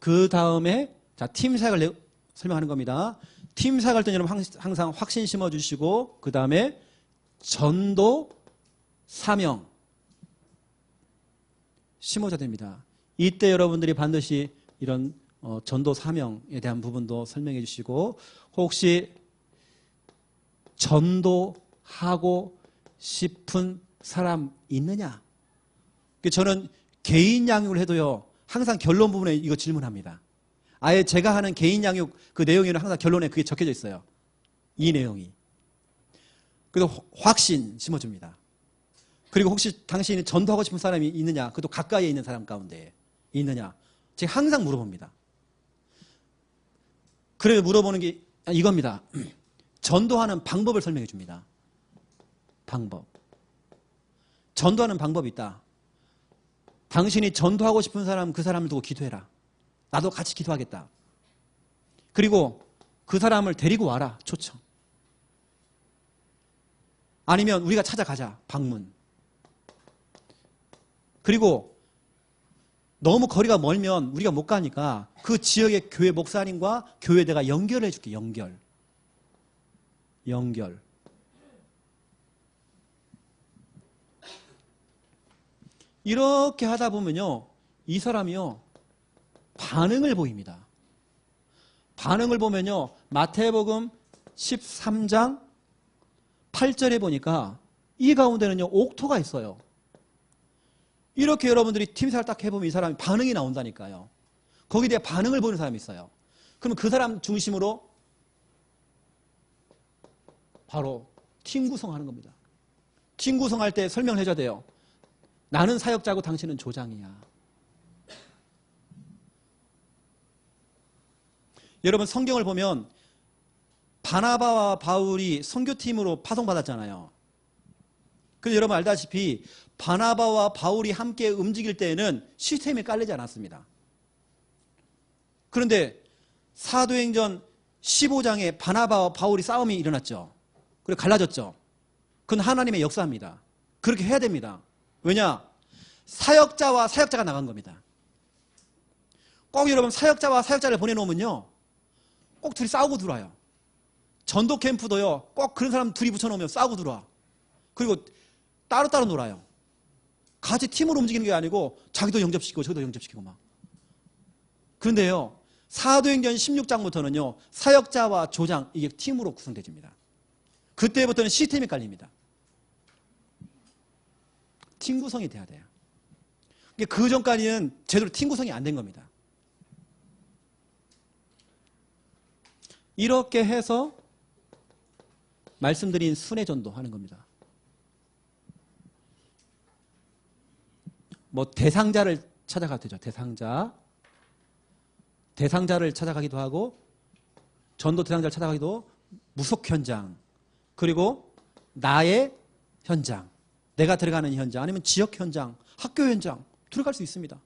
그 다음에 자, 팀 사역을 설명하는 겁니다. 팀 사역할 때 여러분 항상 확신 심어주시고 그 다음에 전도 사명 심어줘야 됩니다. 이때 여러분들이 반드시 이런 전도 사명에 대한 부분도 설명해 주시고 혹시 전도하고 싶은 사람 있느냐? 저는 개인 양육을 해도요. 항상 결론 부분에 이거 질문합니다. 아예 제가 하는 개인 양육 그 내용에는 항상 결론에 그게 적혀져 있어요. 이 내용이. 그래서 확신 심어줍니다. 그리고 혹시 당신이 전도하고 싶은 사람이 있느냐? 그것도 가까이에 있는 사람 가운데 있느냐? 제가 항상 물어봅니다. 그래서 물어보는 게 이겁니다. 전도하는 방법을 설명해 줍니다. 방법. 전도하는 방법이 있다. 당신이 전도하고 싶은 사람 그 사람을 두고 기도해라. 나도 같이 기도하겠다. 그리고 그 사람을 데리고 와라. 초청. 아니면 우리가 찾아가자. 방문. 그리고 너무 거리가 멀면 우리가 못 가니까 그 지역의 교회 목사님과 교회 내가 연결해 줄게. 연결. 이렇게 하다 보면요. 이 사람이요. 반응을 보입니다. 반응을 보면요. 마태복음 13장 8절에 보니까 이 가운데는요. 옥토가 있어요. 이렇게 여러분들이 팀사를 딱 해보면 이 사람이 반응이 나온다니까요. 거기에 대해 반응을 보는 사람이 있어요. 그러면 그 사람 중심으로 바로 팀 구성하는 겁니다. 팀 구성할 때 설명을 해줘야 돼요. 나는 사역자고 당신은 조장이야. 여러분 성경을 보면 바나바와 바울이 선교팀으로 파송받았잖아요. 그래서 여러분 알다시피 바나바와 바울이 함께 움직일 때에는 시스템이 깔리지 않았습니다. 그런데 사도행전 15장에 바나바와 바울이 싸움이 일어났죠. 그리고 갈라졌죠. 그건 하나님의 역사입니다. 그렇게 해야 됩니다. 왜냐? 사역자와 사역자가 나간 겁니다. 꼭 여러분 사역자와 사역자를 보내놓으면요, 꼭 둘이 싸우고 들어와요. 전도 캠프도요, 꼭 그런 사람 둘이 붙여놓으면 싸우고 들어와. 그리고 따로따로 놀아요. 같이 팀으로 움직이는 게 아니고 자기도 영접시키고 저기도 영접시키고 막. 그런데요, 사도행전 16장부터는요 사역자와 조장, 이게 팀으로 구성되집니다. 그때부터는 시스템이 깔립니다. 팀 구성이 돼야 돼요. 그 전까지는 제대로 팀 구성이 안 된 겁니다. 이렇게 해서 말씀드린 순회전도 하는 겁니다. 뭐 대상자를 찾아가도 되죠. 대상자를 찾아가기도 하고, 전도 대상자를 찾아가기도, 무속 현장, 그리고 나의 현장, 내가 들어가는 현장, 아니면 지역 현장, 학교 현장 들어갈 수 있습니다.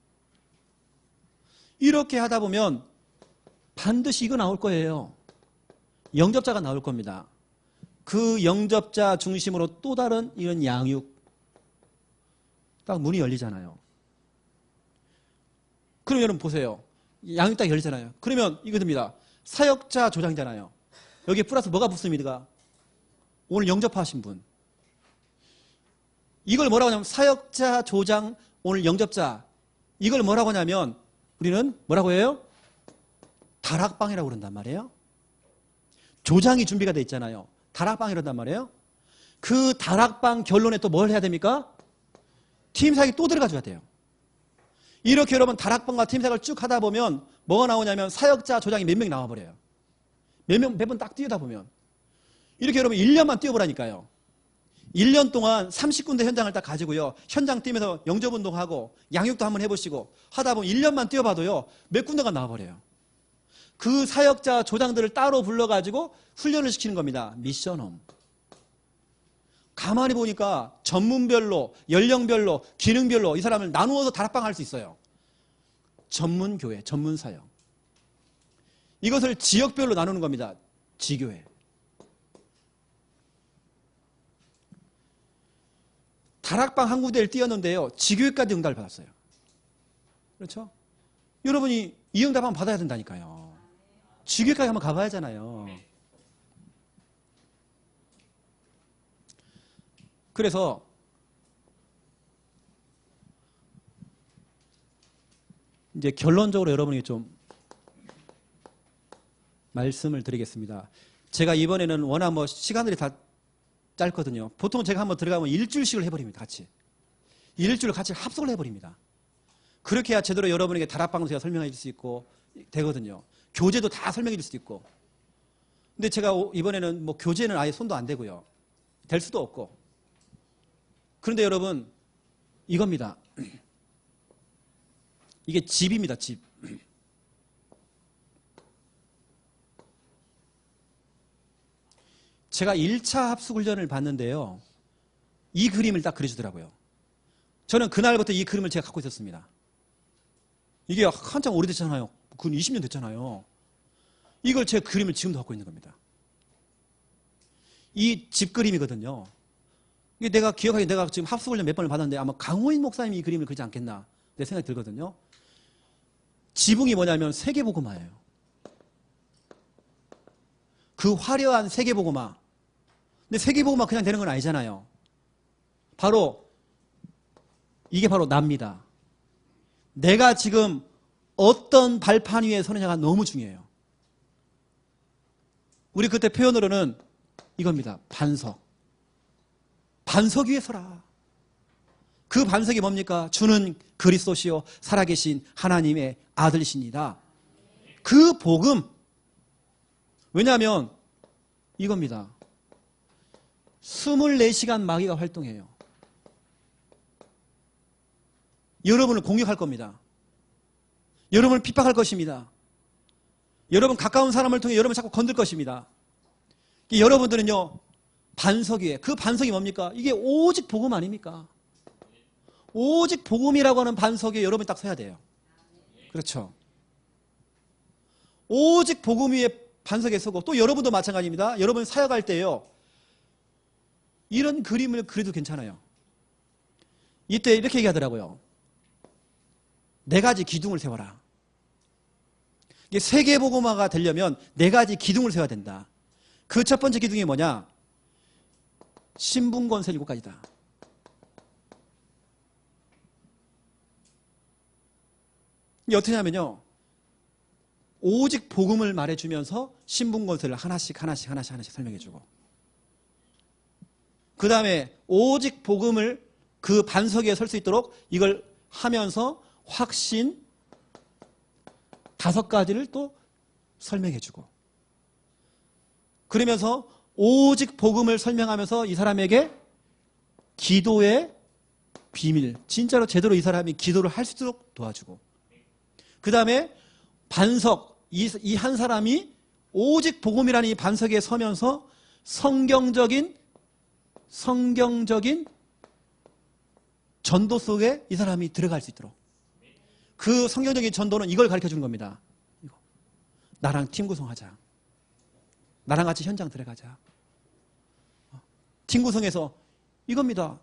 이렇게 하다 보면 반드시 이거 나올 거예요. 영접자가 나올 겁니다. 그 영접자 중심으로 또 다른 이런 양육, 딱 문이 열리잖아요. 그럼 여러분 보세요. 양육 딱 열리잖아요. 그러면 이거 됩니다. 사역자 조장이잖아요. 여기에 플러스 뭐가 붙습니까? 오늘 영접하신 분. 이걸 뭐라고 하냐면 사역자 조장, 오늘 영접자. 이걸 뭐라고 하냐면 우리는 뭐라고 해요? 다락방이라고 그런단 말이에요. 조장이 준비가 돼 있잖아요. 다락방이란단 말이에요. 그 다락방 결론에 또 뭘 해야 됩니까? 팀 사역이 또 들어가줘야 돼요. 이렇게 여러분 다락방과 팀 사역을 쭉 하다 보면 뭐가 나오냐면 사역자 조장이 몇 명이 나와버려요. 몇 번 딱 뛰어다 보면. 이렇게 여러분 1년만 뛰어보라니까요. 1년 동안 30군데 현장을 딱 가지고요, 현장 뛰면서 영접운동하고 양육도 한번 해보시고 하다 보면 1년만 뛰어봐도요 몇 군데가 나와버려요. 그 사역자 조장들을 따로 불러가지고 훈련을 시키는 겁니다. 미션홈. 가만히 보니까 전문별로, 연령별로, 기능별로 이 사람을 나누어서 다락방 할 수 있어요. 전문교회, 전문사역. 이것을 지역별로 나누는 겁니다. 지교회. 다락방 한 군데를 띄웠는데요, 지교회까지 응답을 받았어요. 그렇죠? 여러분이 이 응답 한번 받아야 된다니까요. 지교회까지 한번 가봐야 하잖아요. 그래서 이제 결론적으로 여러분에게 좀 말씀을 드리겠습니다. 제가 이번에는 워낙 뭐 시간들이 다 짧거든요. 보통 제가 한번 들어가면 일주일씩을 해버립니다. 같이. 일주일을 같이 합석을 해버립니다. 그렇게 해야 제대로 여러분에게 다락방도 제가 설명해 줄 수 있고 되거든요. 교재도 다 설명해 줄 수도 있고. 근데 제가 이번에는 뭐 교재는 아예 손도 안 대고요. 될 수도 없고. 그런데 여러분, 이겁니다. 이게 집입니다, 집. 제가 1차 합숙훈련을 봤는데요, 이 그림을 딱 그려주더라고요. 저는 그날부터 이 그림을 제가 갖고 있었습니다. 이게 한참 오래됐잖아요. 그건 20년 됐잖아요. 이걸 제 그림을 지금도 갖고 있는 겁니다. 이 집 그림이거든요. 이게 내가 기억하기에 내가 지금 합숙훈련 몇 번을 받았는데 아마 강호인 목사님이 이 그림을 그리지 않겠나 내 생각이 들거든요. 지붕이 뭐냐면 세계복음화예요. 그 화려한 세계복음화. 근데 세계복음화 그냥 되는 건 아니잖아요. 바로 이게 바로 납니다. 내가 지금 어떤 발판 위에 서느냐가 너무 중요해요. 우리 그때 표현으로는 이겁니다. 반석. 반석 위에 서라. 그 반석이 뭡니까? 주는 그리스도시요 살아계신 하나님의 아들이십니다. 그 복음. 왜냐하면 이겁니다. 24시간 마귀가 활동해요. 여러분을 공격할 겁니다. 여러분을 핍박할 것입니다. 여러분 가까운 사람을 통해 여러분을 자꾸 건들 것입니다. 여러분들은요, 반석 위에, 그 반석이 뭡니까? 이게 오직 복음 아닙니까? 오직 복음이라고 하는 반석 위에 여러분이 딱 서야 돼요. 그렇죠? 오직 복음 위에 반석에 서고, 또 여러분도 마찬가지입니다. 여러분 사역할 때요, 이런 그림을 그려도 괜찮아요. 이때 이렇게 얘기하더라고요. 4가지 기둥을 세워라. 이게 세계복음화가 되려면 4가지 기둥을 세워야 된다. 그 첫 번째 기둥이 뭐냐? 신분권세 7가지다. 이게 어떻게 하면요, 오직 복음을 말해주면서 신분권세를 하나씩 설명해주고, 그 다음에 오직 복음을 그 반석에 설 수 있도록 이걸 하면서 확신 5가지를 또 설명해주고, 그러면서 오직 복음을 설명하면서 이 사람에게 기도의 비밀, 진짜로 제대로 이 사람이 기도를 할 수 있도록 도와주고, 그 다음에 반석, 이 한 사람이 오직 복음이라는 이 반석에 서면서 성경적인 전도 속에 이 사람이 들어갈 수 있도록, 그 성경적인 전도는 이걸 가르쳐 주는 겁니다. 나랑 팀 구성하자. 나랑 같이 현장 들어가자. 팀 구성해서 이겁니다.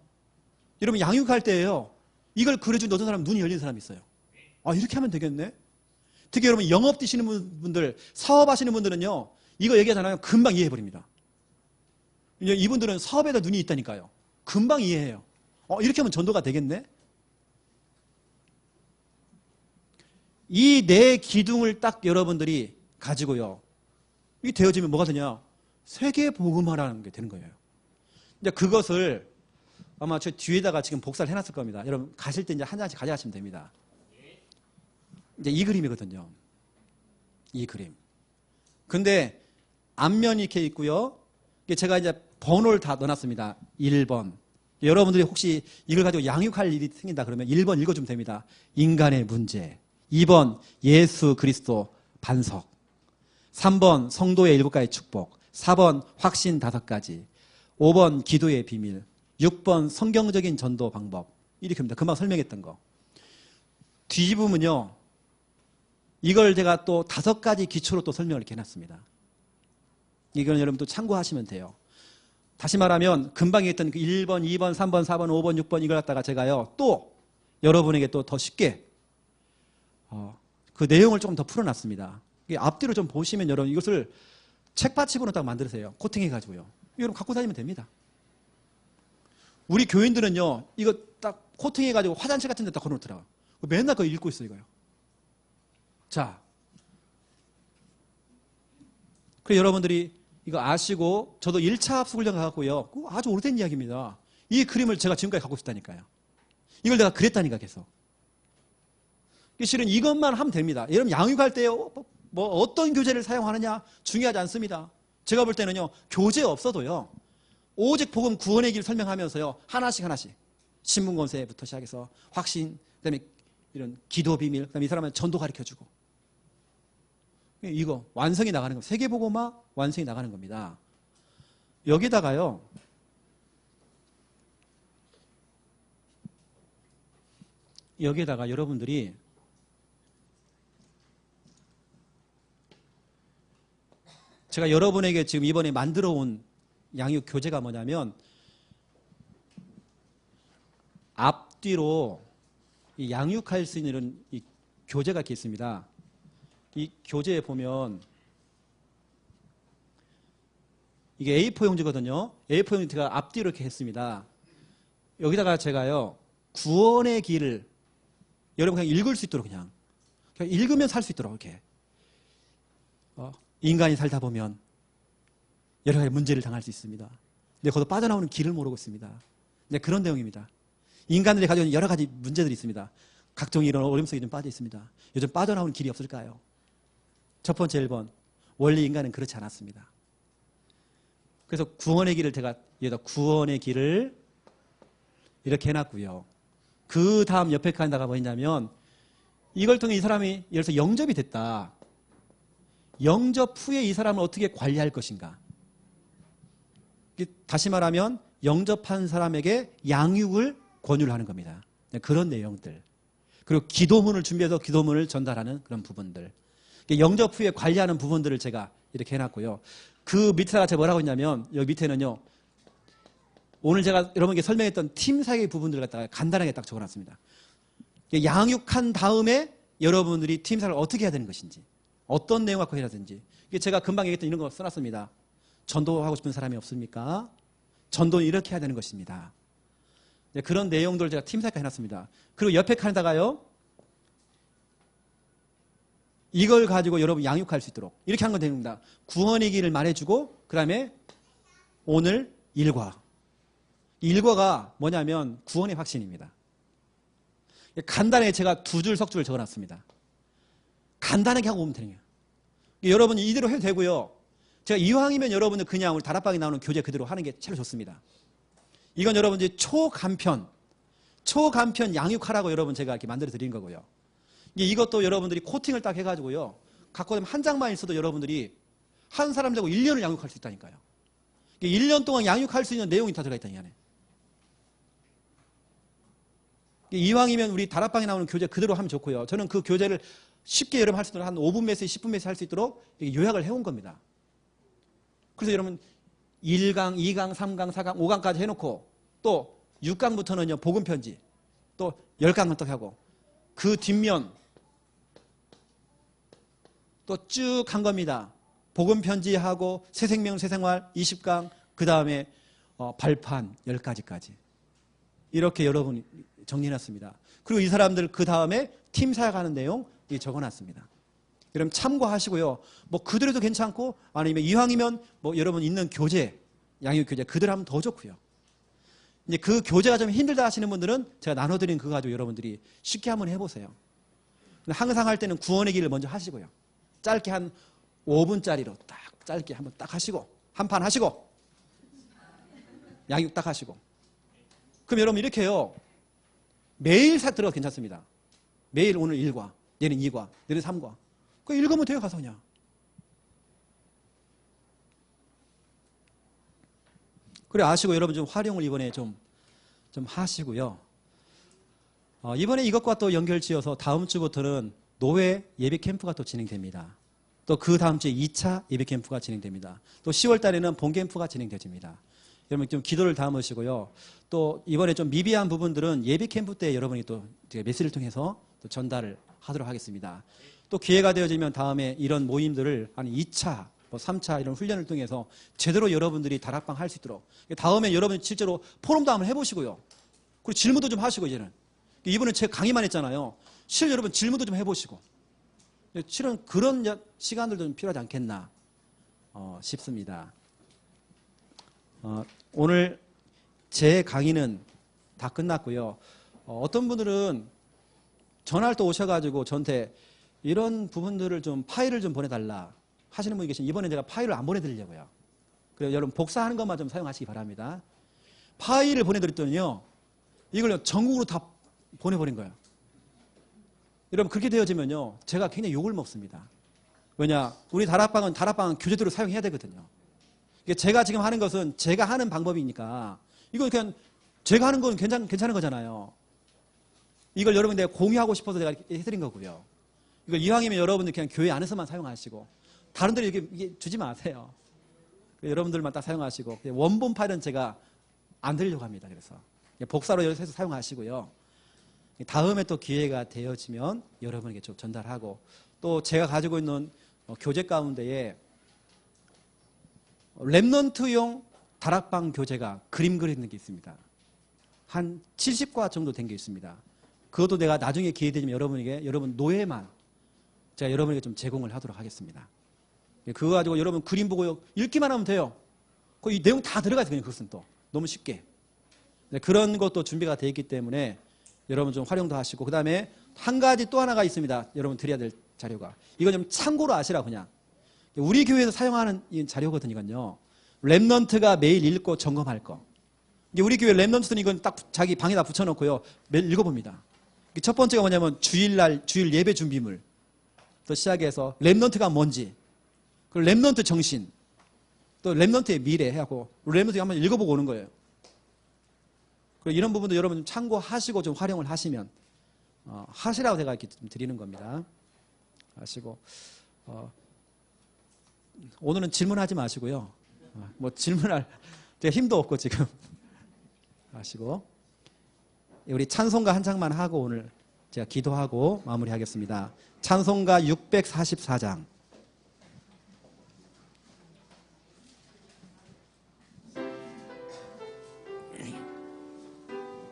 여러분 양육할 때예요, 이걸 그려준 어떤 사람 눈이 열린 사람이 있어요. 아, 이렇게 하면 되겠네. 특히 여러분 영업 뛰시는 분들, 사업하시는 분들은요, 이거 얘기하잖아요. 금방 이해해버립니다. 이분들은 사업에다 눈이 있다니까요. 금방 이해해요. 이렇게 하면 전도가 되겠네. 이 4기둥을 딱 여러분들이 가지고요, 이게 되어지면 뭐가 되냐? 세계복음화라는 게 되는 거예요. 이제 그것을 아마 저 뒤에다가 지금 복사를 해놨을 겁니다. 여러분 가실 때 이제 한 장씩 가져가시면 됩니다. 이제 이 그림이거든요. 이 그림. 근데 앞면이 이렇게 있고요. 제가 이제 번호를 다 넣어놨습니다. 1번. 여러분들이 혹시 이걸 가지고 양육할 일이 생긴다 그러면 1번 읽어주면 됩니다. 인간의 문제. 2번 예수 그리스도 반석. 3번 성도의 7가지 축복. 4번 확신 5가지. 5번 기도의 비밀. 6번 성경적인 전도 방법. 이렇게 합니다. 금방 설명했던 거. 뒤집으면요, 이걸 제가 또 5가지 기초로 또 설명을 이렇게 해놨습니다. 이건 여러분 또 참고하시면 돼요. 다시 말하면 금방 했던 그 1번, 2번, 3번, 4번, 5번, 6번 이걸 갖다가 제가요, 또 여러분에게 또 더 쉽게 그 내용을 조금 더 풀어놨습니다. 앞뒤로 좀 보시면 여러분 이것을 책받침으로 딱 만들으세요. 코팅해가지고요. 여러분 갖고 다니면 됩니다. 우리 교인들은요, 이거 딱 코팅해가지고 화장실 같은 데다 걸어놓더라고요. 맨날 그거 읽고 있어요, 이거요. 자, 그래 여러분들이 이거 아시고, 저도 1차 합숙훈련 가갖고요, 아주 오래된 이야기입니다. 이 그림을 제가 지금까지 갖고 있었다니까요. 이걸 내가 그랬다니까 계속. 실은 이것만 하면 됩니다. 여러분 양육할 때요, 뭐 어떤 교재를 사용하느냐 중요하지 않습니다. 제가 볼 때는요, 교재 없어도요, 오직 복음 구원의 길 설명하면서요, 하나씩 신분권세부터 시작해서 확신, 그다음에 이런 기도 비밀, 그다음에 이 사람은 전도 가르쳐주고, 이거 완성이 나가는 겁니다. 세계복음화 완성이 나가는 겁니다. 여기다가요, 여기에다가 여러분들이 제가 여러분에게 지금 이번에 만들어 온 양육 교재가 뭐냐면, 앞뒤로 이 양육할 수 있는 이 교재가 이렇게 있습니다. 이 교재에 보면 이게 A4 용지거든요. A4 용지가 앞뒤로 이렇게 했습니다. 여기다가 제가요, 구원의 길을 여러분 그냥 읽을 수 있도록 그냥 읽으면 살 수 있도록 이렇게, 인간이 살다 보면 여러 가지 문제를 당할 수 있습니다. 근데 거기서 빠져나오는 길을 모르고 있습니다. 네, 그런 내용입니다. 인간들이 가지고 있는 여러 가지 문제들이 있습니다. 각종 이런 어려움 속에 좀 빠져 있습니다. 요즘 빠져나오는 길이 없을까요? 첫 번째 1번, 원래 인간은 그렇지 않았습니다. 그래서 구원의 길을 제가 여기다 구원의 길을 이렇게 해놨고요. 그 다음 옆에 칸에다가 뭐냐면, 이걸 통해 이 사람이 예를 들어서 영접이 됐다. 영접 후에 이 사람을 어떻게 관리할 것인가. 다시 말하면 영접한 사람에게 양육을 권유를 하는 겁니다. 그런 내용들. 그리고 기도문을 준비해서 기도문을 전달하는 그런 부분들. 영접 후에 관리하는 부분들을 제가 이렇게 해놨고요. 그 밑에다가 제가 뭐라고 했냐면 여기 밑에는요. 오늘 제가 여러분께 설명했던 팀 사역의 부분들을 갖다가 간단하게 딱 적어놨습니다. 양육한 다음에 여러분들이 팀 사역을 어떻게 해야 되는 것인지 어떤 내용 갖고 해야 되는지 제가 금방 얘기했던 이런 거 써놨습니다. 전도하고 싶은 사람이 없습니까? 전도는 이렇게 해야 되는 것입니다. 그런 내용들을 제가 팀 사역에 해놨습니다. 그리고 옆에 칸에다가요. 이걸 가지고 여러분 양육할 수 있도록 이렇게 하는 건 됩니다. 구원의 길을 말해주고 그 다음에 오늘 일과. 일과가 뭐냐면 구원의 확신입니다. 간단하게 제가 두 줄 석 줄을 적어놨습니다. 간단하게 하고 오면 되는 거예요. 여러분이 이대로 해도 되고요. 제가 이왕이면 여러분들 그냥 우리 다락방에 나오는 교재 그대로 하는 게 제일 좋습니다. 이건 여러분들이 초간편 양육하라고 여러분 제가 이렇게 만들어 드린 거고요. 이것도 여러분들이 코팅을 딱 해가지고요. 갖고 오면 한 장만 있어도 여러분들이 한 사람 되고 1년을 양육할 수 있다니까요. 1년 동안 양육할 수 있는 내용이 다 들어가 있다, 이 안에. 이왕이면 우리 다락방에 나오는 교재 그대로 하면 좋고요. 저는 그 교재를 쉽게 여러분 할 수 있도록 한 5분 메시지, 10분 메시지 할 수 있도록 요약을 해온 겁니다. 그래서 여러분 1강, 2강, 3강, 4강, 5강까지 해놓고 또 6강부터는요, 복음편지 또 10강은 또 하고 그 뒷면 또 쭉 한 겁니다. 복음편지하고 새생명, 새생활 20강 그 다음에 발판 10가지까지 이렇게 여러분이 정리해놨습니다. 그리고 이 사람들 그 다음에 팀 사역하는 내용 적어놨습니다. 여러분 참고하시고요. 뭐 그대로 도 괜찮고 아니면 이왕이면 뭐 여러분 있는 교재, 양육 교재 그대로 하면 더 좋고요. 이제 그 교재가 좀 힘들다 하시는 분들은 제가 나눠드린 그거 가지고 여러분들이 쉽게 한번 해보세요. 항상 할 때는 구원의 길을 먼저 하시고요. 짧게 한 5분짜리로 딱 짧게 한번 딱 하시고 한 판 하시고 양육 딱 하시고 그럼 여러분 이렇게 해요. 매일 싹 들어가도 괜찮습니다. 매일 오늘 1과, 내일은 2과, 내일은 3과. 그거 읽으면 돼요, 가서 그냥. 그래, 아시고 여러분 좀 활용을 이번에 좀 하시고요. 이번에 이것과 또 연결 지어서 다음 주부터는 노회 예배 캠프가 또 진행됩니다. 또 그 다음 주에 2차 예배 캠프가 진행됩니다. 또 10월 달에는 본 캠프가 진행되집니다. 여러분 좀 기도를 담으시고요. 또 이번에 좀 미비한 부분들은 예배 캠프 때 여러분이 또 메시지를 통해서 또 전달을 하도록 하겠습니다. 또 기회가 되어지면 다음에 이런 모임들을 한 2차, 뭐 3차 이런 훈련을 통해서 제대로 여러분들이 다락방 할 수 있도록 다음에 여러분이 실제로 포럼도 한번 해보시고요. 그리고 질문도 좀 하시고 이제는. 이번에 제가 강의만 했잖아요. 실제 여러분 질문도 좀 해보시고. 실은 그런 시간들도 좀 필요하지 않겠나 싶습니다. 오늘 제 강의는 다 끝났고요. 어떤 분들은 전화를 또 오셔가지고 저한테 이런 부분들을 좀 파일을 좀 보내달라 하시는 분이 계시면 이번에 제가 파일을 안 보내드리려고요. 그래서 여러분 복사하는 것만 좀 사용하시기 바랍니다. 파일을 보내드렸더니요. 이걸 전국으로 다 보내버린 거예요. 여러분 그렇게 되어지면요. 제가 굉장히 욕을 먹습니다. 왜냐? 우리 다락방은 교재대로 사용해야 되거든요. 제가 지금 하는 것은 제가 하는 방법이니까 이거 그냥 제가 하는 건 괜찮은 거잖아요. 이걸 여러분 내가 공유하고 싶어서 내가 이렇게 해드린 거고요. 이걸 이왕이면 여러분들 그냥 교회 안에서만 사용하시고 다른 데로 이게 주지 마세요. 여러분들만 딱 사용하시고 원본 파일은 제가 안 드리려고 합니다. 그래서 복사로 해서 사용하시고요. 다음에 또 기회가 되어지면 여러분에게 좀 전달하고 또 제가 가지고 있는 교재 가운데에 랩넌트용 다락방 교재가 그림 그리는 게 있습니다. 한 70과 정도 된 게 있습니다. 그것도 내가 나중에 기회 되면 여러분 노예만 제가 여러분에게 좀 제공을 하도록 하겠습니다. 그거 가지고 여러분 그림 보고 읽기만 하면 돼요. 이 내용 다 들어가 있어요. 그것은 또 너무 쉽게. 그런 것도 준비가 되어 있기 때문에 여러분 좀 활용도 하시고 그 다음에 한 가지 또 하나가 있습니다. 여러분 드려야 될 자료가. 이건 좀 참고로 아시라 그냥. 우리 교회에서 사용하는 이 자료거든요. 이건요. 랩넌트가 매일 읽고 점검할 거. 우리 교회 랩넌트는 이건 딱 자기 방에다 붙여놓고요. 매일 읽어봅니다. 첫 번째가 뭐냐면 주일 예배 준비물. 또 시작해서 랩넌트가 뭔지. 그리고 랩넌트 정신. 또 랩넌트의 미래 하고 랩넌트 한번 읽어보고 오는 거예요. 그리고 이런 부분도 여러분 좀 참고하시고 좀 활용을 하시면 하시라고 제가 이렇게 좀 드리는 겁니다. 하시고 오늘은 질문하지 마시고요. 뭐 질문할 제가 힘도 없고 지금 하시고 우리 찬송가 한 장만 하고 오늘 제가 기도하고 마무리하겠습니다. 찬송가 644장